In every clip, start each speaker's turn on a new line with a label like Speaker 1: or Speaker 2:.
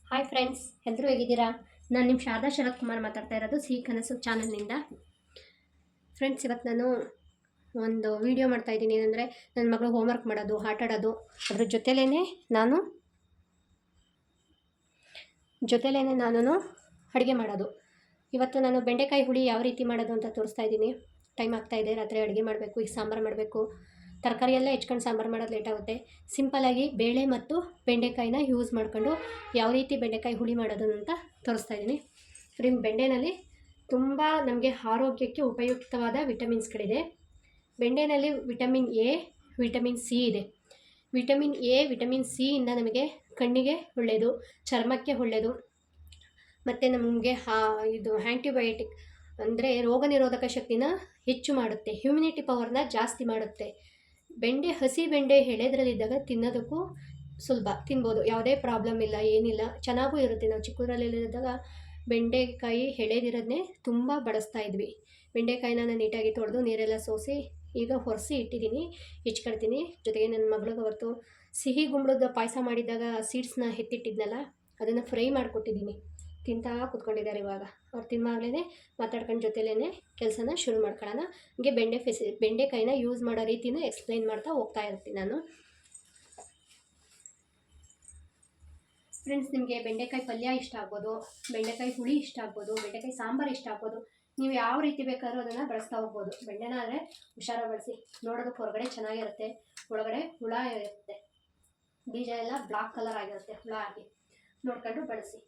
Speaker 1: Hi friends, ಎಲ್ಲರೂ ಹೇಗಿದ್ದೀರಾ? ನಾನು ನಿಮ್ಮ ಶಾರದಾ ಶರತ್ ಕುಮಾರ್ ಮಾತಾಡ್ತಾ ಇರೋದು ಸಿಹಿ ಕನಸು ಚಾನಲ್ನಿಂದ. ಫ್ರೆಂಡ್ಸ್, ಇವತ್ತು ನಾನು ಒಂದು ವಿಡಿಯೋ ಮಾಡ್ತಾಯಿದ್ದೀನಿ. ಏನಂದರೆ, ನನ್ನ ಮಗಳು ಹೋಮ್ವರ್ಕ್ ಮಾಡೋದು, ಆಟ ಆಡೋದು, ಅದ್ರ ಜೊತೆಲೇ ನಾನು ಅಡುಗೆ ಮಾಡೋದು. ಇವತ್ತು ನಾನು ಬೆಂಡೆಕಾಯಿ ಹುಳಿ ಯಾವ ರೀತಿ ಮಾಡೋದು ಅಂತ ತೋರಿಸ್ತಾ ಇದ್ದೀನಿ. ಟೈಮ್ ಆಗ್ತಾಯಿದೆ, ರಾತ್ರಿ ಅಡುಗೆ ಮಾಡಬೇಕು, ಈಗ ಸಾಂಬಾರು ಮಾಡಬೇಕು. ತರಕಾರಿ ಎಲ್ಲ ಹೆಚ್ಕೊಂಡು ಸಾಂಬಾರು ಮಾಡೋದು ಲೇಟ್ ಆಗುತ್ತೆ. ಸಿಂಪಲ್ಲಾಗಿ ಬೇಳೆ ಮತ್ತು ಬೆಂಡೆಕಾಯಿನ ಯೂಸ್ ಮಾಡ್ಕೊಂಡು ಯಾವ ರೀತಿ ಬೆಂಡೆಕಾಯಿ ಹುಳಿ ಮಾಡೋದು ಅಂತ ತೋರಿಸ್ತಾ ಇದ್ದೀನಿ. ಬೆಂಡೆನಲ್ಲಿ ತುಂಬ ನಮಗೆ ಆರೋಗ್ಯಕ್ಕೆ ಉಪಯುಕ್ತವಾದ ವಿಟಮಿನ್ಸ್ಗಳಿದೆ. ಬೆಂಡೆನಲ್ಲಿ ವಿಟಮಿನ್ ಎ, ವಿಟಮಿನ್ ಸಿ ಇದೆ. ವಿಟಮಿನ್ ಎ, ವಿಟಮಿನ್ ಸಿ ಇಂದ ನಮಗೆ ಕಣ್ಣಿಗೆ ಒಳ್ಳೆಯದು, ಚರ್ಮಕ್ಕೆ ಒಳ್ಳೆಯದು, ಮತ್ತು ನಮಗೆ ಇದು ಆ್ಯಂಟಿಬಯೋಟಿಕ್ ಅಂದರೆ ರೋಗ ನಿರೋಧಕ ಶಕ್ತಿನ ಹೆಚ್ಚು ಮಾಡುತ್ತೆ, ಹ್ಯುಮಿನಿಟಿ ಪವರ್ನ ಜಾಸ್ತಿ ಮಾಡುತ್ತೆ. ಹಸಿ ಬೆಂಡೆ ಎಳೆದ್ರಲ್ಲಿದ್ದಾಗ ತಿನ್ನೋದಕ್ಕೂ ಸುಲಭ, ತಿನ್ಬೋದು, ಯಾವುದೇ ಪ್ರಾಬ್ಲಮ್ ಇಲ್ಲ, ಏನಿಲ್ಲ, ಚೆನ್ನಾಗೂ ಇರುತ್ತೆ. ನಾವು ಚಿಕ್ಕೂರಲ್ಲಿದ್ದಾಗ ಬೆಂಡೆಕಾಯಿ ಎಳೆದಿರೋದನ್ನೇ ತುಂಬ ಬಳಸ್ತಾ ಇದ್ವಿ. ಬೆಂಡೆಕಾಯಿನ ನಾನು ನೀಟಾಗಿ ತೊಳೆದು ನೀರೆಲ್ಲ ಸೋಸಿ ಈಗ ಒರೆಸಿ ಇಟ್ಟಿದ್ದೀನಿ, ಹೆಚ್ಕೊಳ್ತೀನಿ. ಜೊತೆಗೆ ನನ್ನ ಮಗಳಿಗೆ ಅವತ್ತು ಸಿಹಿ ಗುಂಬಳದ ಪಾಯಸ ಮಾಡಿದ್ದಾಗ ಸೀಡ್ಸ್ನ ಎತ್ತಿಟ್ಟಿದ್ನಲ್ಲ, ಅದನ್ನು ಫ್ರೈ ಮಾಡಿಕೊಟ್ಟಿದ್ದೀನಿ. ತಿಂತಾ ಕೂತ್ಕೊಂಡಿದ್ದಾರೆ. ಇವಾಗ ಅವ್ರು ತಿನ್ನುವಾಗಲೇ ಮಾತಾಡ್ಕೊಂಡು ಜೊತೆಲೇ ಕೆಲಸನ ಶುರು ಮಾಡ್ಕೊಳ್ಳೋಣ. ಹಂಗೆ ಬೆಂಡೆಕಾಯಿನ ಯೂಸ್ ಮಾಡೋ ರೀತಿನ ಎಕ್ಸ್ಪ್ಲೈನ್ ಮಾಡ್ತಾ ಹೋಗ್ತಾ ಇರ್ತೀನಿ ನಾನು. ಫ್ರೆಂಡ್ಸ್, ನಿಮಗೆ ಬೆಂಡೆಕಾಯಿ ಪಲ್ಯ ಇಷ್ಟ ಆಗ್ಬೋದು, ಬೆಂಡೆಕಾಯಿ ಹುಳಿ ಇಷ್ಟ ಆಗ್ಬೋದು, ಬೆಂಡೆಕಾಯಿ ಸಾಂಬಾರು ಇಷ್ಟ ಆಗ್ಬೋದು. ನೀವು ಯಾವ ರೀತಿ ಬೇಕಾದ್ರೂ ಅದನ್ನು ಬಳಸ್ತಾ ಹೋಗ್ಬೋದು. ಬೆಂಡೆನ ಆದರೆ ಹುಷಾರಾಗಿ ಬಳಸಿ. ನೋಡೋದಕ್ಕೆ ಹೊರಗಡೆ ಚೆನ್ನಾಗಿರುತ್ತೆ, ಒಳಗಡೆ ಹುಳ ಇರುತ್ತೆ, ಬೀಜ ಎಲ್ಲ ಬ್ಲಾಕ್ ಕಲರ್ ಆಗಿರುತ್ತೆ, ಹುಳ ಆಗಿ ನೋಡ್ಕೊಂಡು ಬಳಸಿ.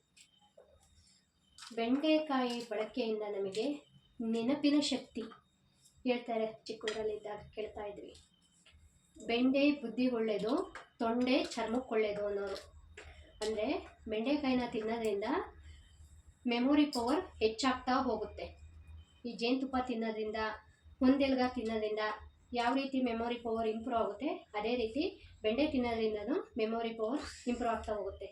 Speaker 1: ಬೆಂಡೆಕಾಯಿ ಬಳಕೆಯಿಂದ ನಮಗೆ ನೆನಪಿನ ಶಕ್ತಿ, ಹೇಳ್ತಾರೆ, ಚಿಕ್ಕೂರಲ್ಲಿದ್ದಾಗ ಕೇಳ್ತಾ ಇದ್ವಿ. ಬೆಂಡೆ ಬುದ್ಧಿಗೆ ಒಳ್ಳೆಯದು, ತೊಂಡೆ ಚರ್ಮಕ್ಕೆ ಒಳ್ಳೆಯದು ಅನ್ನೋರು. ಅಂದರೆ ಬೆಂಡೆಕಾಯಿನ ತಿನ್ನೋದ್ರಿಂದ ಮೆಮೊರಿ ಪವರ್ ಹೆಚ್ಚಾಗ್ತಾ ಹೋಗುತ್ತೆ. ಈ ಜೇನುತುಪ್ಪ ತಿನ್ನೋದ್ರಿಂದ, ಹೊಂದೆಲ್ಗ ತಿನ್ನೋದ್ರಿಂದ ಯಾವ ರೀತಿ ಮೆಮೊರಿ ಪವರ್ ಇಂಪ್ರೂವ್ ಆಗುತ್ತೆ, ಅದೇ ರೀತಿ ಬೆಂಡೆ ತಿನ್ನೋದ್ರಿಂದನೂ ಮೆಮೊರಿ ಪವರ್ ಇಂಪ್ರೂವ್ ಆಗ್ತಾ ಹೋಗುತ್ತೆ.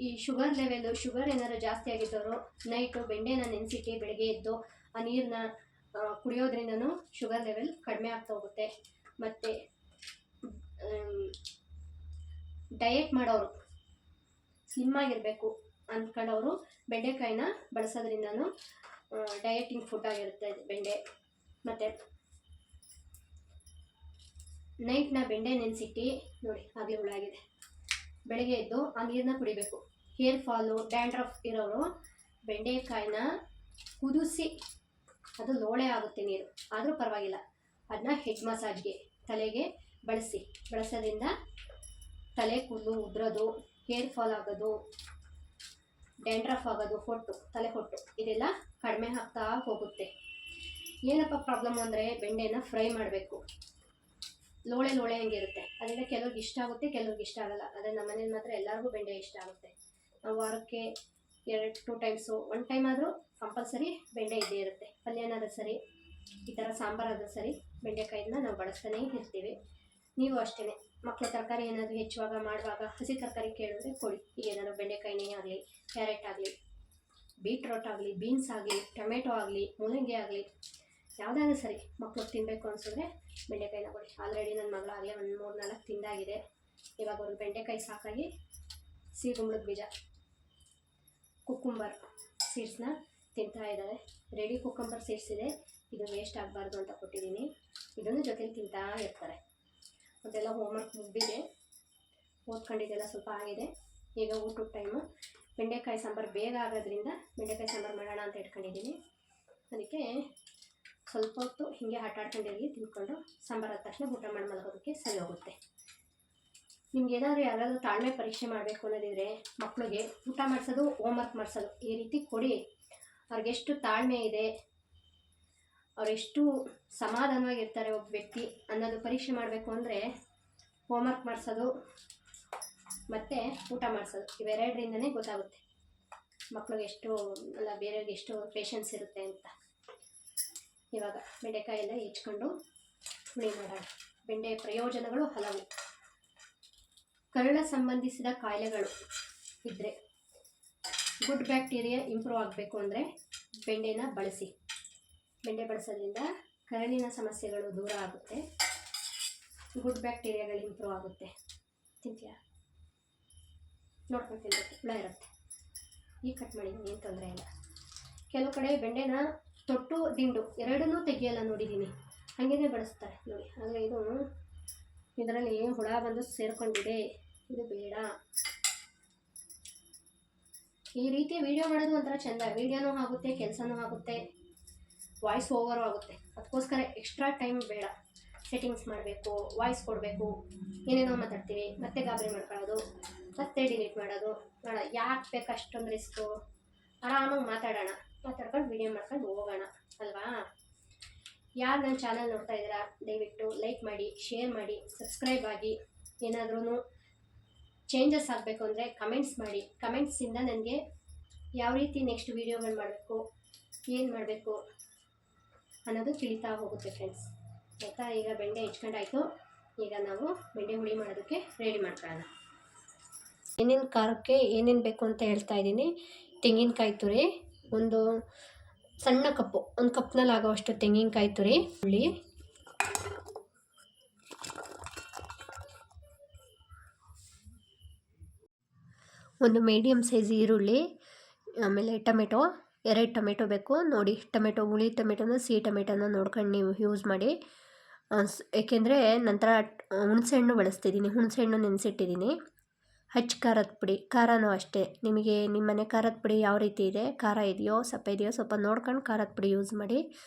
Speaker 1: ಈ ಶುಗರ್ ಏನಾದ್ರು ಜಾಸ್ತಿ ಆಗಿದ್ದವರು ನೈಟು ಬೆಂಡೆನ ನೆನೆಸಿಟ್ಟು ಬೆಳಗ್ಗೆ ಎದ್ದು ಆ ನೀರನ್ನ ಕುಡಿಯೋದ್ರಿಂದನೂ ಶುಗರ್ ಲೆವೆಲ್ ಕಡಿಮೆ ಆಗ್ತಾ ಹೋಗುತ್ತೆ. ಮತ್ತು ಡಯೆಟ್ ಮಾಡೋರು, ಸ್ಲಿಮ್ ಆಗಿರಬೇಕು ಅಂದ್ಕೊಂಡವರು ಬೆಂಡೆಕಾಯಿನ ಬಳಸೋದ್ರಿಂದನೂ ಡಯಟಿಂಗ್ ಫುಡ್ ಆಗಿರುತ್ತೆ ಬೆಂಡೆ. ಮತ್ತು ನೈಟ್ನ ಬೆಂಡೆ ನೆನೆಸಿಟ್ಟು ನೋಡಿ, ಆಗಲೇ ಹುಳಾಗಿದೆ, ಬೆಳಗ್ಗೆ ಎದ್ದು ಆ ನೀರನ್ನ ಕುಡಿಬೇಕು. ಹೇರ್ ಫಾಲು, ಡ್ಯಾಂಡ್ರಫ್ ಇರೋರು ಬೆಂಡೆಕಾಯಿನ ಕುದಿಸಿ, ಅದು ಲೋಳೆ ಆಗುತ್ತೆ ನೀರು, ಆದರೂ ಪರವಾಗಿಲ್ಲ, ಅದನ್ನ ಹೆಡ್ ಮಸಾಜ್ಗೆ ತಲೆಗೆ ಬಳಸೋದ್ರಿಂದ ತಲೆ ಕೂದಲು ಉದುರೋದು, ಹೇರ್ ಫಾಲ್ ಆಗೋದು, ಡ್ಯಾಂಡ್ರಫ್ ಆಗೋದು, ತಲೆ ಹೊಟ್ಟು ಇದೆಲ್ಲ ಕಡಿಮೆ ಆಗ್ತಾ ಹೋಗುತ್ತೆ. ಏನಪ್ಪ ಪ್ರಾಬ್ಲಮ್ ಅಂದರೆ ಬೆಂಡೆನ ಫ್ರೈ ಮಾಡಬೇಕು, ಲೋಳೆ ಹಂಗಿರುತ್ತೆ. ಅದರಿಂದ ಕೆಲವ್ರಿಗೆ ಇಷ್ಟ ಆಗುತ್ತೆ, ಕೆಲವ್ರಿಗೆ ಇಷ್ಟ ಆಗಲ್ಲ. ಆದರೆ ನಮ್ಮ ಮನೇಲಿ ಮಾತ್ರ ಎಲ್ಲರಿಗೂ ಬೆಂಡೆ ಇಷ್ಟ ಆಗುತ್ತೆ. ನಾವು ವಾರಕ್ಕೆ 2 ಟೈಮ್ಸು, 1 ಟೈಮ್ ಆದರೂ ಕಂಪಲ್ಸರಿ ಬೆಂಡೆ ಇದ್ದೇ ಇರುತ್ತೆ. ಪಲ್ಯನಾದ್ರೂ ಸರಿ, ಈ ಥರ ಸಾಂಬಾರಾದರೂ ಸರಿ, ಬೆಂಡೆಕಾಯಿನ ನಾವು ಬಳಸ್ತಾನೇ ಇರ್ತೀವಿ. ನೀವು ಅಷ್ಟೇ, ಮಕ್ಕಳು ತರಕಾರಿ ಏನಾದರೂ ಹೆಚ್ಚುವಾಗ ಮಾಡುವಾಗ ಹಸಿ ತರಕಾರಿ ಕೇಳಿದ್ರೆ ಕೊಡಿ. ಈಗ ಏನಾದ್ರು ಬೆಂಡೆಕಾಯಿನೇ ಆಗಲಿ, ಕ್ಯಾರೆಟ್ ಆಗಲಿ, ಬೀಟ್ರೋಟ್ ಆಗಲಿ, ಬೀನ್ಸ್ ಆಗಲಿ, ಟೊಮೆಟೊ ಆಗಲಿ, ಮೂಲಂಗಿ ಆಗಲಿ, ಯಾವುದಾದ್ರೂ ಸರಿ ಮಕ್ಕಳು ತಿನ್ನಬೇಕು ಅನಿಸಿದ್ರೆ ಬೆಂಡೆಕಾಯಿನ ಕೊಡಿ. ಆಲ್ರೆಡಿ ನನ್ನ ಮಗಳಾಗಲೇ ಒಂದು 3-4 ತಿಂದಾಗಿದೆ. ಇವಾಗ ಒಂದು ಬೆಂಡೆಕಾಯಿ ಸಾಕಾಗಿ ಸಿಗುಂಬಳದ ಬೀಜ, ಕುಕ್ಕುಂಬರ್ ಸೀಡ್ಸ್ನ ತಿಂತಾ ಇದ್ದಾರೆ. ರೆಡಿ ಕುಕ್ಕುಂಬರ್ ಸೀಡ್ಸ್ ಇದೆ, ಇದು ವೇಸ್ಟ್ ಆಗಬಾರ್ದು ಅಂತ ಕೊಟ್ಟಿದ್ದೀನಿ. ಇದನ್ನು ಜೊತೆಲಿ ತಿಂತಾ ಇರ್ತಾರೆ. ಅದೆಲ್ಲ ಹೋಮ್ವರ್ಕ್ ಮುಗಿದಿದೆ, ಓದ್ಕೊಂಡಿದ್ದೆಲ್ಲ ಸ್ವಲ್ಪ ಆಗಿದೆ. ಈಗ ಊಟದ ಟೈಮು. ಬೆಂಡೆಕಾಯಿ ಸಾಂಬಾರು ಬೇಗ ಆಗೋದ್ರಿಂದ ಬೆಂಡೆಕಾಯಿ ಸಾಂಬಾರು ಮಾಡೋಣ ಅಂತ ಇಟ್ಕೊಂಡಿದ್ದೀನಿ. ಅದಕ್ಕೆ ಸ್ವಲ್ಪ ಹೊತ್ತು ಹೀಗೆ ಆಟಾಡ್ಕೊಂಡಿರಲಿ, ತಿಂದ್ಕೊಂಡು ಸಾಂಬಾರು ಆದ ತಕ್ಷಣ ಊಟ ಮಾಡಿ ಮಲಗೋದಕ್ಕೆ ಸರಿ ಹೋಗುತ್ತೆ. ನಿಮ್ಗೇನಾದರೂ ಯಾರಾದರೂ ತಾಳ್ಮೆ ಪರೀಕ್ಷೆ ಮಾಡಬೇಕು ಅನ್ನೋದಿದ್ರೆ, ಮಕ್ಕಳಿಗೆ ಊಟ ಮಾಡಿಸೋದು, ಹೋಮ್ವರ್ಕ್ ಮಾಡಿಸೋದು ಈ ರೀತಿ ಕೊಡಿ. ಅವ್ರಿಗೆಷ್ಟು ತಾಳ್ಮೆ ಇದೆ, ಅವರೆಷ್ಟು ಸಮಾಧಾನವಾಗಿರ್ತಾರೆ ಒಬ್ಬ ವ್ಯಕ್ತಿ ಅನ್ನೋದು ಪರೀಕ್ಷೆ ಮಾಡಬೇಕು ಅಂದರೆ ಹೋಮ್ವರ್ಕ್ ಮಾಡಿಸೋದು ಮತ್ತು ಊಟ ಮಾಡಿಸೋದು, ಇವೆರಡರಿಂದನೇ ಗೊತ್ತಾಗುತ್ತೆ ಮಕ್ಕಳಿಗೆ ಎಷ್ಟು ಅಲ್ಲ ಬೇರೆಯವ್ರಿಗೆ ಎಷ್ಟು ಪೇಷನ್ಸ್ ಇರುತ್ತೆ ಅಂತ. ಇವಾಗ ಬೆಂಡೆಕಾಯಿ ಎಲ್ಲ ಹೆಚ್ಕೊಂಡು ಹುಳಿ ಮಾಡೋಣ. ಬೆಂಡೆ ಪ್ರಯೋಜನಗಳು ಹಲವು. ಕರುಳ ಸಂಬಂಧಿಸಿದ ಕಾಯಿಲೆಗಳು ಇದ್ದರೆ, ಗುಡ್ ಬ್ಯಾಕ್ಟೀರಿಯಾ ಇಂಪ್ರೂವ್ ಆಗಬೇಕು ಅಂದರೆ ಬೆಂಡೆನ ಬಳಸಿ. ಬೆಂಡೆ ಬಳಸೋದ್ರಿಂದ ಕರಳಿನ ಸಮಸ್ಯೆಗಳು ದೂರ ಆಗುತ್ತೆ, ಗುಡ್ ಬ್ಯಾಕ್ಟೀರಿಯಾಗಳು ಇಂಪ್ರೂವ್ ಆಗುತ್ತೆ. ತಿಂತೀಯಾ? ನೋಡ್ಕೊಂಡು ತಿನ್ಬೇಕು, ಹುಳ ಇರುತ್ತೆ. ಈಗ ಕಟ್ ಮಾಡಿದ್ದೀನಿ, ಏನು ತೊಂದರೆ ಇಲ್ಲ. ಕೆಲವು ಕಡೆ ಬೆಂಡೆನ ತೊಟ್ಟು ದಿಂಡು ಎರಡನ್ನೂ ತೆಗಿಯಲ್ಲ ನೋಡಿದ್ದೀನಿ, ಹಾಗೇ ಬಳಸ್ತಾರೆ ನೋಡಿ. ಆದರೆ ಇದು ಇದರಲ್ಲಿ ಹುಳ ಬಂದು ಸೇರಿಕೊಂಡಿದೆ, ಇದು ಬೇಡ. ಈ ರೀತಿ ವೀಡಿಯೋ ಮಾಡೋದು ಒಂಥರ ಚೆಂದ, ವೀಡಿಯೋನೂ ಆಗುತ್ತೆ, ಕೆಲಸನೂ ಆಗುತ್ತೆ, ವಾಯ್ಸ್ ಓವರು ಆಗುತ್ತೆ. ಅದಕ್ಕೋಸ್ಕರ ಎಕ್ಸ್ಟ್ರಾ ಟೈಮ್ ಬೇಡ. ಸೆಟ್ಟಿಂಗ್ಸ್ ಮಾಡಬೇಕು, ವಾಯ್ಸ್ ಕೊಡಬೇಕು, ಏನೇನೋ ಮಾತಾಡ್ತೀವಿ, ಮತ್ತೆ ಗಾಬರಿ ಮಾಡ್ಕೊಳ್ಳೋದು, ಮತ್ತೆ ಡಿಲೀಟ್ ಮಾಡೋದು ಬೇಡ. ಯಾಕೆ ಬೇಕು ಅಷ್ಟೊಂದು ರಿಸ್ಕು? ಆರಾಮಾಗಿ ಮಾತಾಡ್ಕೊಂಡು ವೀಡಿಯೋ ಮಾಡ್ಕೊಂಡು ಹೋಗೋಣ ಅಲ್ವಾ? ಯಾರು ನನ್ನ ಚಾನಲ್ ನೋಡ್ತಾ ಇದ್ದೀರಾ ದಯವಿಟ್ಟು ಲೈಕ್ ಮಾಡಿ, ಶೇರ್ ಮಾಡಿ, ಸಬ್ಸ್ಕ್ರೈಬ್ ಆಗಿ. ಏನಾದ್ರೂ ಚೇಂಜಸ್ ಆಗಬೇಕು ಅಂದರೆ ಕಮೆಂಟ್ಸ್ ಮಾಡಿ. ಕಮೆಂಟ್ಸಿಂದ ನನಗೆ ಯಾವ ರೀತಿ ನೆಕ್ಸ್ಟ್ ವೀಡಿಯೋಗಳು ಮಾಡಬೇಕು, ಏನು ಮಾಡಬೇಕು ಅನ್ನೋದು ತಿಳಿತಾ ಹೋಗುತ್ತೆ ಫ್ರೆಂಡ್ಸ್, ಆಯಿತಾ? ಈಗ ಬೆಂಡೆ ಹೆಚ್ಕೊಂಡಾಯಿತು. ಈಗ ನಾವು ಬೆಂಡೆ ಹುಳಿ ಮಾಡೋದಕ್ಕೆ ರೆಡಿ ಮಾಡ್ಕೊಳ್ಳೋಣ. ಏನೇನು ಖಾರಕ್ಕೆ ಏನೇನು ಬೇಕು ಅಂತ ಹೇಳ್ತಾ ಇದ್ದೀನಿ. ತೆಂಗಿನಕಾಯಿ ತುರಿ ಒಂದು ಸಣ್ಣ ಕಪ್ಪು, ಒಂದು ಕಪ್ನಲ್ಲಿ ಆಗೋವಷ್ಟು ತೆಂಗಿನಕಾಯಿ ತುರಿ, ಹುಳಿ, ಒಂದು ಮೀಡಿಯಮ್ ಸೈಜ್ ಈರುಳ್ಳಿ, ಆಮೇಲೆ ಟೊಮೆಟೊ, 2 ಟೊಮೆಟೊ ಬೇಕು ನೋಡಿ. ಟೊಮೆಟೊ ಹುಳಿ ಟೊಮೆಟೊನ ಸಿಹಿ ಟೊಮೆಟೊನ ನೋಡ್ಕೊಂಡು ನೀವು ಯೂಸ್ ಮಾಡಿ. ಏಕೆಂದರೆ ನಂತರ ಹುಣಸೆಹಣ್ಣು ಬಳಸ್ತಿದ್ದೀನಿ, ಹುಣಸೆಹಣ್ಣು ನೆನೆಸಿಟ್ಟಿದ್ದೀನಿ. ಖಾರದ ಪುಡಿ, ಖಾರನೂ ಅಷ್ಟೇ, ನಿಮಗೆ ನಿಮ್ಮ ಮನೆ ಖಾರದ ಪುಡಿ ಯಾವ ರೀತಿ ಇದೆ, ಖಾರ ಇದೆಯೋ ಸಪ್ಪೆ ಇದೆಯೋ ಸ್ವಲ್ಪ ನೋಡ್ಕೊಂಡು ಖಾರದ ಪುಡಿ ಯೂಸ್ ಮಾಡಿ.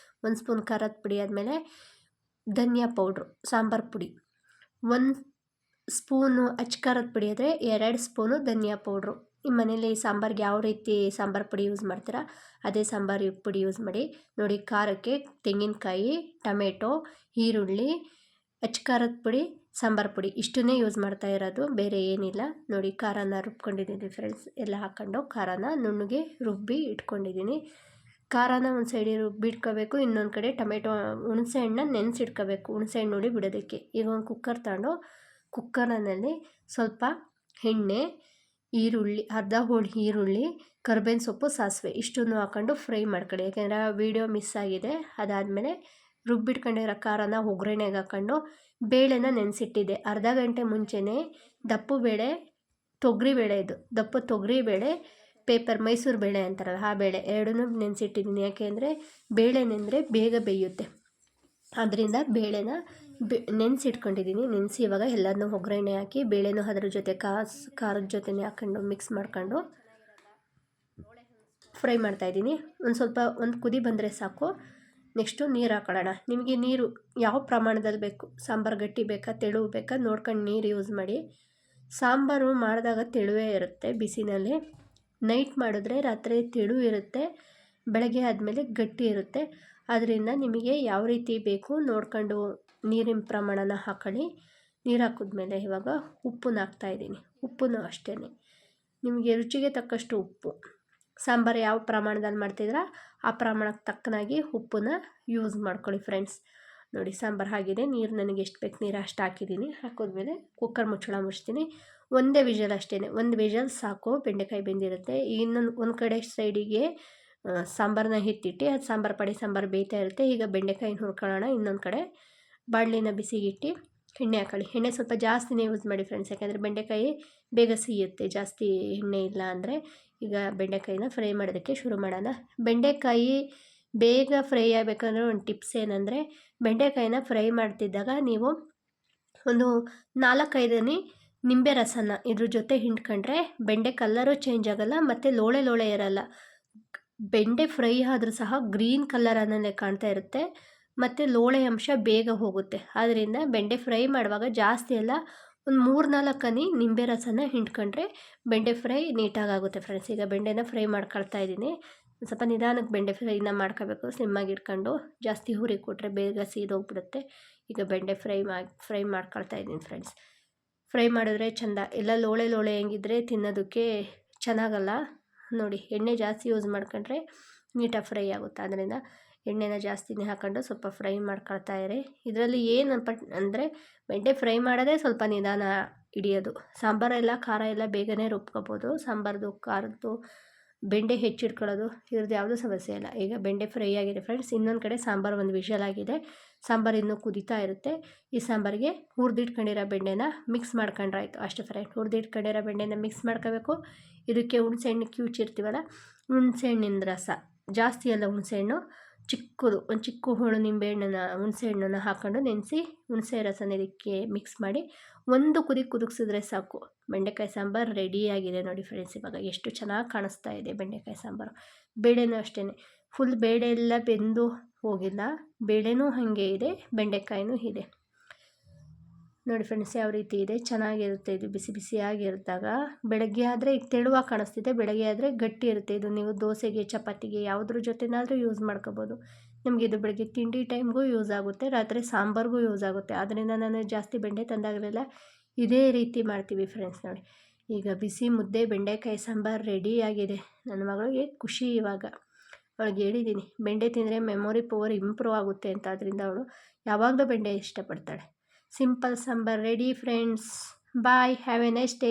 Speaker 1: 1 ಸ್ಪೂನ್ ಖಾರದ ಪುಡಿ ಆದಮೇಲೆ ಧನಿಯಾ ಪೌಡ್ರು, ಸಾಂಬಾರು ಪುಡಿ 1 ಸ್ಪೂನು, ಖಾರದ ಪುಡಿ ಆದರೆ 2 ಸ್ಪೂನು ಧನಿಯಾ ಪೌಡ್ರು. ನಿಮ್ಮ ಮನೇಲಿ ಸಾಂಬಾರಿಗೆ ಯಾವ ರೀತಿ ಸಾಂಬಾರು ಪುಡಿ ಯೂಸ್ ಮಾಡ್ತೀರಾ ಅದೇ ಸಾಂಬಾರು ಪುಡಿ ಯೂಸ್ ಮಾಡಿ. ನೋಡಿ, ಖಾರಕ್ಕೆ ತೆಂಗಿನಕಾಯಿ, ಟೊಮೆಟೊ, ಈರುಳ್ಳಿ, ಖಾರದ ಪುಡಿ, ಸಾಂಬಾರು ಪುಡಿ ಇಷ್ಟನ್ನೇ ಯೂಸ್ ಮಾಡ್ತಾ ಇರೋದು, ಬೇರೆ ಏನಿಲ್ಲ. ನೋಡಿ, ಖಾರನ ರುಬ್ಕೊಂಡಿದ್ದೀನಿ ಫ್ರೆಂಡ್ಸ್, ಎಲ್ಲ ಹಾಕ್ಕೊಂಡು ಖಾರನ ನುಣ್ಣಗೆ ರುಬ್ಬಿ ಇಟ್ಕೊಂಡಿದ್ದೀನಿ. ಖಾರನ ಒಂದು ಸೈಡಿಗೆ ರುಬ್ಬಿ ಇಟ್ಕೋಬೇಕು, ಇನ್ನೊಂದು ಕಡೆ ಟೊಮೆಟೊ ಹುಣಸೆ ಹಣ್ಣನ್ನ ನೆನೆಸಿಟ್ಕೋಬೇಕು, ಹುಣಸೆ ಹಣ್ಣು ನೋಡಿ ಬಿಡೋದಕ್ಕೆ. ಈಗ ಒಂದು ಕುಕ್ಕರ್ ತಗೊಂಡು ಕುಕ್ಕರ್ನಲ್ಲಿ ಸ್ವಲ್ಪ ಎಣ್ಣೆ, ಈರುಳ್ಳಿ, ಅರ್ಧ ಹೋಳು ಈರುಳ್ಳಿ, ಕರ್ಬೇವಿನ ಸೊಪ್ಪು, ಸಾಸಿವೆ ಇಷ್ಟನ್ನು ಹಾಕ್ಕೊಂಡು ಫ್ರೈ ಮಾಡ್ಕೊಳ್ಳಿ. ಯಾಕೆಂದರೆ ವೀಡಿಯೋ ಮಿಸ್ ಆಗಿದೆ. ಅದಾದಮೇಲೆ ರುಬ್ಬಿಟ್ಕೊಂಡಿರೋ ಖಾರನ ಒಗ್ಗರಣೆಗೆ ಹಾಕ್ಕೊಂಡು ಬೇಳೆನ ನೆನೆಸಿಟ್ಟಿದ್ದೆ ಅರ್ಧ ಗಂಟೆ ಮುಂಚೆನೇ. ದಪ್ಪು ಬೇಳೆ, ತೊಗರಿ ಬೇಳೆ, ಇದು ದಪ್ಪ ತೊಗರಿ ಬೇಳೆ, ಮೈಸೂರು ಬೇಳೆ ಅಂತಾರಲ್ಲ ಆ ಬೇಳೆ ಎರಡನ್ನೂ ನೆನೆಸಿಟ್ಟಿದ್ದೀನಿ. ಯಾಕೆಂದರೆ ಬೇಳೆ ನೆಂದರೆ ಬೇಗ ಬೇಯುತ್ತೆ, ಅದರಿಂದ ಬೇಳೆನ ನೆನೆಸಿಟ್ಕೊಂಡಿದ್ದೀನಿ. ನೆನೆಸಿ ಇವಾಗ ಎಲ್ಲದನ್ನೂ ಒಗ್ಗರಣೆ ಹಾಕಿ ಬೇಳೆನೂ ಅದ್ರ ಜೊತೆ ಖಾರದ ಜೊತೆನೇ ಹಾಕ್ಕೊಂಡು ಮಿಕ್ಸ್ ಮಾಡ್ಕೊಂಡು ಫ್ರೈ ಮಾಡ್ತಾಯಿದ್ದೀನಿ. ಒಂದು ಕುದಿ ಬಂದರೆ ಸಾಕು. ನೆಕ್ಸ್ಟು ನೀರು ಹಾಕೊಳ್ಳೋಣ. ನಿಮಗೆ ನೀರು ಯಾವ ಪ್ರಮಾಣದಲ್ಲಿ ಬೇಕು, ಸಾಂಬಾರು ಗಟ್ಟಿ ಬೇಕಾ ತೆಳು ಬೇಕಾ ನೋಡ್ಕೊಂಡು ನೀರು ಯೂಸ್ ಮಾಡಿ. ಸಾಂಬಾರು ಮಾಡಿದಾಗ ತೆಳುವೇ ಇರುತ್ತೆ ಬಿಸಿನಲ್ಲಿ, ನೈಟ್ ಮಾಡಿದ್ರೆ ರಾತ್ರಿ ತೆಳು ಇರುತ್ತೆ, ಬೆಳಗ್ಗೆ ಆದಮೇಲೆ ಗಟ್ಟಿ ಇರುತ್ತೆ. ಅದರಿಂದ ನಿಮಗೆ ಯಾವ ರೀತಿ ಬೇಕು ನೋಡ್ಕೊಂಡು ನೀರಿನ ಪ್ರಮಾಣನ ಹಾಕೊಳ್ಳಿ. ನೀರು ಹಾಕಿದ್ಮೇಲೆ ಇವಾಗ ಉಪ್ಪನ್ನ ಹಾಕ್ತಾಯಿದ್ದೀನಿ. ಉಪ್ಪನ್ನು ಅಷ್ಟೇ ನಿಮಗೆ ರುಚಿಗೆ ತಕ್ಕಷ್ಟು ಉಪ್ಪು, ಸಾಂಬಾರು ಯಾವ ಪ್ರಮಾಣದಲ್ಲಿ ಮಾಡ್ತಿದ್ದೀರಾ ಆ ಪ್ರಮಾಣಕ್ಕೆ ತಕ್ಕನಾಗಿ ಉಪ್ಪನ್ನ ಯೂಸ್ ಮಾಡ್ಕೊಳ್ಳಿ ಫ್ರೆಂಡ್ಸ್. ನೋಡಿ, ಸಾಂಬಾರು ಆಗಿದೆ, ನೀರು ನನಗೆ ಎಷ್ಟು ಬೇಕು ನೀರು ಅಷ್ಟು ಹಾಕಿದ್ದೀನಿ. ಹಾಕಿದ್ಮೇಲೆ ಕುಕ್ಕರ್ ಮುಚ್ಚಳ ಮುಚ್ತೀನಿ. ಒಂದೇ ವಿಷಲ್ ಅಷ್ಟೇ, ಒಂದು ವಿಷಲ್ ಸಾಕು, ಬೆಂಡೆಕಾಯಿ ಬೆಂದಿರುತ್ತೆ. ಒಂದು ಕಡೆ ಸೈಡಿಗೆ ಸಾಂಬಾರನ್ನ ಎತ್ತಿಟ್ಟು ಅದು ಸಾಂಬಾರು ಬೇಯ್ತಾ ಇರುತ್ತೆ. ಈಗ ಬೆಂಡೆಕಾಯಿನ ಹುರ್ಕೊಳ್ಳೋಣ. ಇನ್ನೊಂದು ಕಡೆ ಬಾಣಲಿನ ಬಿಸಿಗಿಟ್ಟು ಎಣ್ಣೆ ಹಾಕೊಳ್ಳಿ. ಎಣ್ಣೆ ಸ್ವಲ್ಪ ಜಾಸ್ತಿನೇ ಯೂಸ್ ಮಾಡಿ ಫ್ರೆಂಡ್ಸ್, ಯಾಕೆಂದರೆ ಬೆಂಡೆಕಾಯಿ ಬೇಗ ಸಿಹಿಯುತ್ತೆ ಜಾಸ್ತಿ ಎಣ್ಣೆ ಇಲ್ಲ ಅಂದರೆ. ಈಗ ಬೆಂಡೆಕಾಯಿನ ಫ್ರೈ ಮಾಡೋದಕ್ಕೆ ಶುರು ಮಾಡೋಣ. ಬೆಂಡೆಕಾಯಿ ಬೇಗ ಫ್ರೈ ಆಗಬೇಕಂದ್ರೆ ಒಂದು ಟಿಪ್ಸ್ ಏನಂದರೆ, ಬೆಂಡೆಕಾಯಿನ ಫ್ರೈ ಮಾಡ್ತಿದ್ದಾಗ ನೀವು ಒಂದು 4-5 ನಿಂಬೆ ರಸನ ಇದ್ರ ಜೊತೆ ಹಿಂಡ್ಕೊಂಡ್ರೆ ಬೆಂಡೆ ಕಲ್ಲರು ಚೇಂಜ್ ಆಗೋಲ್ಲ ಮತ್ತು ಲೋಳೆ ಇರೋಲ್ಲ. ಬೆಂಡೆ ಫ್ರೈ ಆದರೂ ಸಹ ಗ್ರೀನ್ ಕಲರ್ ಅನ್ನೋದೇ ಕಾಣ್ತಾ ಇರುತ್ತೆ ಮತ್ತು ಲೋಳೆ ಅಂಶ ಬೇಗ ಹೋಗುತ್ತೆ. ಆದ್ದರಿಂದ ಬೆಂಡೆ ಫ್ರೈ ಮಾಡುವಾಗ ಜಾಸ್ತಿ ಎಲ್ಲ ಒಂದು 3-4 ನಿಂಬೆ ರಸನ ಹಿಂಡ್ಕೊಂಡ್ರೆ ಬೆಂಡೆ ಫ್ರೈ ನೀಟಾಗುತ್ತೆ ಫ್ರೆಂಡ್ಸ್. ಈಗ ಬೆಂಡೆನ ಫ್ರೈ ಮಾಡ್ಕೊಳ್ತಾ ಇದ್ದೀನಿ. ಸ್ವಲ್ಪ ನಿಧಾನಕ್ಕೆ ಬೆಂಡೆ ಫ್ರೈನ ಮಾಡ್ಕೋಬೇಕು, ಸಿಮ್ಮಾಗಿ ಇಟ್ಕೊಂಡು. ಜಾಸ್ತಿ ಹುರಿ ಕೊಟ್ಟರೆ ಬೇಗ ಸೀದೋಗ್ಬಿಡುತ್ತೆ. ಈಗ ಬೆಂಡೆ ಫ್ರೈ ಮಾಡ್ಕೊಳ್ತಾ ಇದ್ದೀನಿ ಫ್ರೆಂಡ್ಸ್. ಫ್ರೈ ಮಾಡಿದ್ರೆ ಚೆಂದ, ಎಲ್ಲ ಲೋಳೆ ಹೆಂಗಿದ್ರೆ ತಿನ್ನೋದಕ್ಕೆ ಚೆನ್ನಾಗಲ್ಲ. ನೋಡಿ, ಎಣ್ಣೆ ಜಾಸ್ತಿ ಯೂಸ್ ಮಾಡ್ಕೊಂಡ್ರೆ ನೀಟಾಗಿ ಫ್ರೈ ಆಗುತ್ತೆ. ಅದರಿಂದ ಎಣ್ಣೆನ ಜಾಸ್ತಿನೇ ಹಾಕ್ಕೊಂಡು ಸ್ವಲ್ಪ ಫ್ರೈ ಮಾಡ್ಕೊಳ್ತಾ ಇರಿ. ಇದರಲ್ಲಿ ಏನಪ್ಪ ಅಂದರೆ ಬೆಂಡೆ ಫ್ರೈ ಮಾಡೋದೇ ಸ್ವಲ್ಪ ನಿಧಾನ ಹಿಡಿಯೋದು. ಸಾಂಬಾರೆಲ್ಲ ಖಾರ ಎಲ್ಲ ಬೇಗನೆ ರುಬ್ಕೋಬೋದು. ಸಾಂಬಾರ್ದು ಖಾರದ್ದು ಬೆಂಡೆ ಹೆಚ್ಚಿಟ್ಕೊಳ್ಳೋದು ಇದ್ರದ್ದು ಯಾವುದೂ ಸಮಸ್ಯೆ ಇಲ್ಲ. ಈಗ ಬೆಂಡೆ ಫ್ರೈ ಆಗಿದೆ ಫ್ರೆಂಡ್ಸ್. ಇನ್ನೊಂದು ಕಡೆ ಸಾಂಬಾರು ಒಂದು ವಿಷಲ್ ಆಗಿದೆ. ಸಾಂಬಾರು ಇನ್ನೂ ಕುದೀತಾ ಇರುತ್ತೆ. ಈ ಸಾಂಬಾರಿಗೆ ಹುರಿದಿಟ್ಕೊಂಡಿರೋ ಬೆಂಡೆನ ಮಿಕ್ಸ್ ಮಾಡ್ಕೊಂಡ್ರೆ ಆಯಿತು ಅಷ್ಟೇ ಫ್ರೆಂಡ್. ಹುರಿದಿಟ್ಕೊಂಡಿರೋ ಬೆಂಡೆನ ಮಿಕ್ಸ್ ಮಾಡ್ಕೋಬೇಕು. ಇದಕ್ಕೆ ಹುಣಸೆಹಣ್ಣು ಕಿವುಚಿರ್ತೀವಲ್ಲ, ಹುಣಸೆಹಣ್ಣಿನ ರಸ ಜಾಸ್ತಿ ಅಲ್ಲ, ಹುಣಸೆಹಣ್ಣು ಚಿಕ್ಕದು, ಒಂದು ಚಿಕ್ಕ ಹೋಳು ನಿಂಬೆಹಣ್ಣನ್ನು ಹುಣಸೆಹಣ್ಣನ್ನು ಹಾಕ್ಕೊಂಡು ನೆನೆಸಿ ಹುಣಸೆ ರಸನ ಇದಕ್ಕೆ ಮಿಕ್ಸ್ ಮಾಡಿ ಒಂದು ಕುದಿಸಿದ್ರೆ ಸಾಕು. ಬೆಂಡೆಕಾಯಿ ಸಾಂಬಾರು ರೆಡಿಯಾಗಿದೆ ನೋಡಿ ಫ್ರೆಂಡ್ಸ್. ಇವಾಗ ಎಷ್ಟು ಚೆನ್ನಾಗಿ ಕಾಣಿಸ್ತಾ ಇದೆ ಬೆಂಡೆಕಾಯಿ ಸಾಂಬಾರು. ಬೇಳೆನೂ ಅಷ್ಟೇ, ಫುಲ್ ಬೇಳೆ ಎಲ್ಲ ಬೆಂದು ಹೋಗಿಲ್ಲ, ಬೇಳೆನೂ ಹಾಗೆ ಇದೆ, ಬೆಂಡೆಕಾಯಿನೂ ಇದೆ ನೋಡಿ ಫ್ರೆಂಡ್ಸ್. ಯಾವ ರೀತಿ ಇದೆ, ಚೆನ್ನಾಗಿರುತ್ತೆ ಇದು. ಬಿಸಿ ಬಿಸಿಯಾಗಿರಿದ್ದಾಗ ಬೆಳಗ್ಗೆ ಆದರೆ ಇದು ತೆಳುವಾಗಿ ಕಾಣಿಸ್ತಿದೆ, ಬೆಳಗ್ಗೆ ಆದರೆ ಗಟ್ಟಿ ಇರುತ್ತೆ. ಇದು ನೀವು ದೋಸೆಗೆ, ಚಪಾತಿಗೆ ಯಾವುದ್ರ ಜೊತೆನಾದರೂ ಯೂಸ್ ಮಾಡ್ಕೋಬೋದು. ನಮಗೆ ಇದು ಬೆಳಗ್ಗೆ ತಿಂಡಿ ಟೈಮ್ಗೂ ಯೂಸ್ ಆಗುತ್ತೆ, ರಾತ್ರಿ ಸಾಂಬಾರ್ಗೂ ಯೂಸ್ ಆಗುತ್ತೆ. ಆದ್ದರಿಂದ ನಾನು ಜಾಸ್ತಿ ಬೆಂಡೆ ತಂದಾಗಲೆಲ್ಲ ಇದೇ ರೀತಿ ಮಾಡ್ತೀವಿ ಫ್ರೆಂಡ್ಸ್ ನೋಡಿ. ಈಗ ಬಿಸಿ ಮುದ್ದೆ ಬೆಂಡೆಕಾಯಿ ಸಾಂಬಾರು ರೆಡಿಯಾಗಿದೆ. ನನ್ನ ಮಗಳಿಗೆ ಖುಷಿ. ಇವಾಗ ಅವಳಿಗೆ ಹೇಳಿದ್ದೀನಿ ಬೆಂಡೆ ತಿಂದರೆ ಮೆಮೊರಿ ಪವರ್ ಇಂಪ್ರೂವ್ ಆಗುತ್ತೆ ಅಂತ. ಅದರಿಂದ ಅವಳು ಯಾವಾಗಲೂ ಬೆಂಡೆ ಇಷ್ಟಪಡ್ತಾಳೆ. Simple sambar ready friends. Bye, have a nice day.